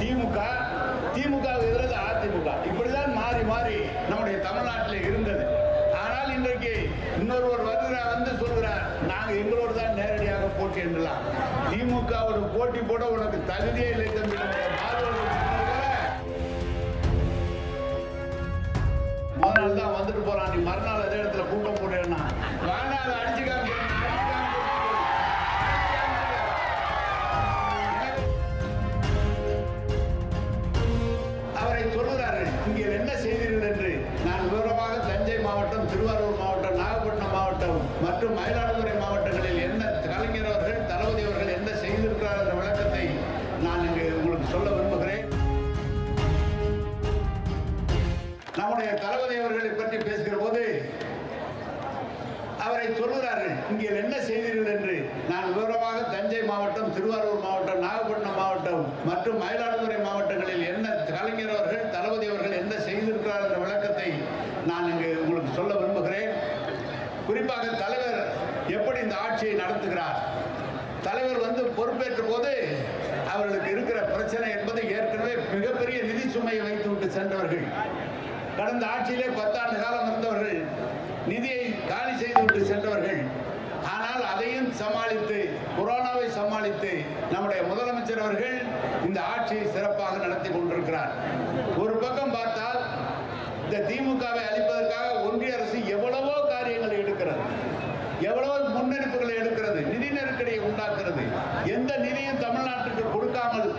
திமுக, திமுகவுக்கு எதிராக அதிமுக, இப்படிதான் மாறி மாறி நம்முடைய தமிழ்நாட்டில் இருந்தது. ஆனால் இன்றைக்கு இன்னொருவர் வந்து சொல்கிறார், நாங்கள் எங்களோடு தான் நேரடியாக போட்டி என்றலாம். திமுகவோட போட்டி போட உனக்கு தகுதியே இல்லை தம்பி. முதல் நாள் தான் வந்துட்டு போறான், நீ மறுநாள் அதே இடத்துல கூட்டம் போடுறேன்னா வேணா அதை அடிச்சுக்காம அவரை சொல்லுகிறாரு, இங்கே என்ன செய்தீர்கள் என்று. நான் விவரமாக தஞ்சை மாவட்டம், திருவாரூர் மாவட்டம், நாகப்பட்டினம் மாவட்டம் மற்றும் மயிலாடுதுறை மாவட்டங்களில் என்ன கலைஞர் அவர்கள், தளபதி அவர்கள் என்ன செய்திருக்கிறார் என்ற விளக்கத்தை நான் இங்கு உங்களுக்கு சொல்ல விரும்புகிறேன். நம்முடைய தளபதி அவர்களை பற்றி பேசுகிற போது அவரை சொல்லுகிறார்கள், இங்கே என்ன செய்தீர்கள் என்று. நான் விவரமாக தஞ்சை மாவட்டம், திருவாரூர் மாவட்டம், நாகப்பட்டினம் மாவட்டம் மற்றும் மயிலாடுதுறை மாவட்டங்களில் என்ன கலைஞர் அவர்கள், தளபதி அவர்கள் என்ன செய்திருக்கிறார் என்ற விளக்கத்தை நான் இங்கு உங்களுக்கு சொல்ல விரும்புகிறேன். குறிப்பாக தலைவர் எப்படி இந்த ஆட்சியை நடத்துகிறார். தலைவர் வந்து பொறுப்பேற்ற போது அவர்களுக்கு இருக்கிற பிரச்சனை என்பது ஏற்கனவே மிகப்பெரிய நிதி சுமையை வைத்துவிட்டு சென்றவர்கள். கடந்த ஆட்சியிலே 10 ஆண்டு காலம் இருந்தவர்கள், நிதியை காலி செய்துவிட்டு சென்றவர்கள். ஆனால் அதையும் சமாளித்து, கொரோனாவை சமாளித்து நம்முடைய முதலமைச்சர் அவர்கள் இந்த ஆட்சியை சிறப்பாக நடத்தி கொண்டிருக்கிறார். ஒரு பக்கம் பார்த்தால் இந்த திமுகவை அழிப்பதற்காக ஒன்றிய அரசு எவ்வளவோ காரியங்களை எடுக்கிறது, எவ்வளவோ முன்னெடுப்புகளை எடுக்கிறது, நிதி நெருக்கடியை உண்டாக்குறது. எந்த நிதியும் தமிழ்நாட்டுக்கு கொடுக்காமல்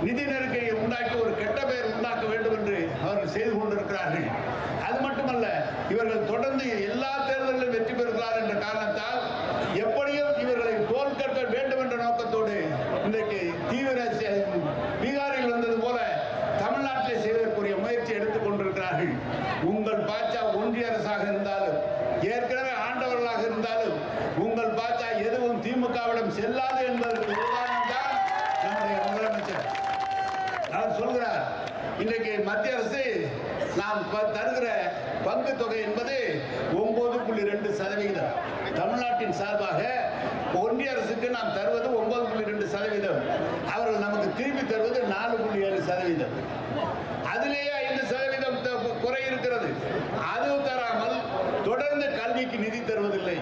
நிதி நெருக்கடியை உண்டாக்கி ஒரு கெட்ட பெயர் உண்டாக்க வேண்டும் என்று அவர்கள் செய்து கொண்டிருக்கிறார்கள். அது மட்டுமல்ல, இவர்கள் தொடர்ந்து எல்லா தேர்தலிலும் வெற்றி பெறுகிறார் என்ற காரணத்தால் எப்படியும் இவர்களை தோற்கடிக்க வேண்டும் என்ற நோக்கத்தோடு இன்றைக்கு தீவிர பீகாரில் வந்தது போல தமிழ்நாட்டிலே செய்வதற்குரிய முயற்சி எடுத்துக் கொண்டிருக்கிறார்கள். உங்கள் பாஜக ஒன்றிய அரசாக இருந்தாலும், ஏற்கனவே ஆண்டவர்களாக இருந்தாலும், உங்கள் பாஜக எதுவும் திமுகவிடம் செல்லாது என்பதற்கு உதாரணம் தான் நம்முடைய முதலமைச்சர். அவர் சொல்கிறார், இன்றைக்கு மத்திய அரசு நாம் தருகிற பங்கு தொகை என்பது 9.2%. தமிழ்நாட்டின் சார்பாக ஒன்றிய அரசுக்கு நாம் தருவது 9.2%. அவர்கள் நமக்கு திருப்பி தருவது 4.7%. அதிலேயே 5% குறை இருக்கிறது. அதுவும் தராமல் தொடர்ந்து கல்விக்கு நிதி தருவதில்லை.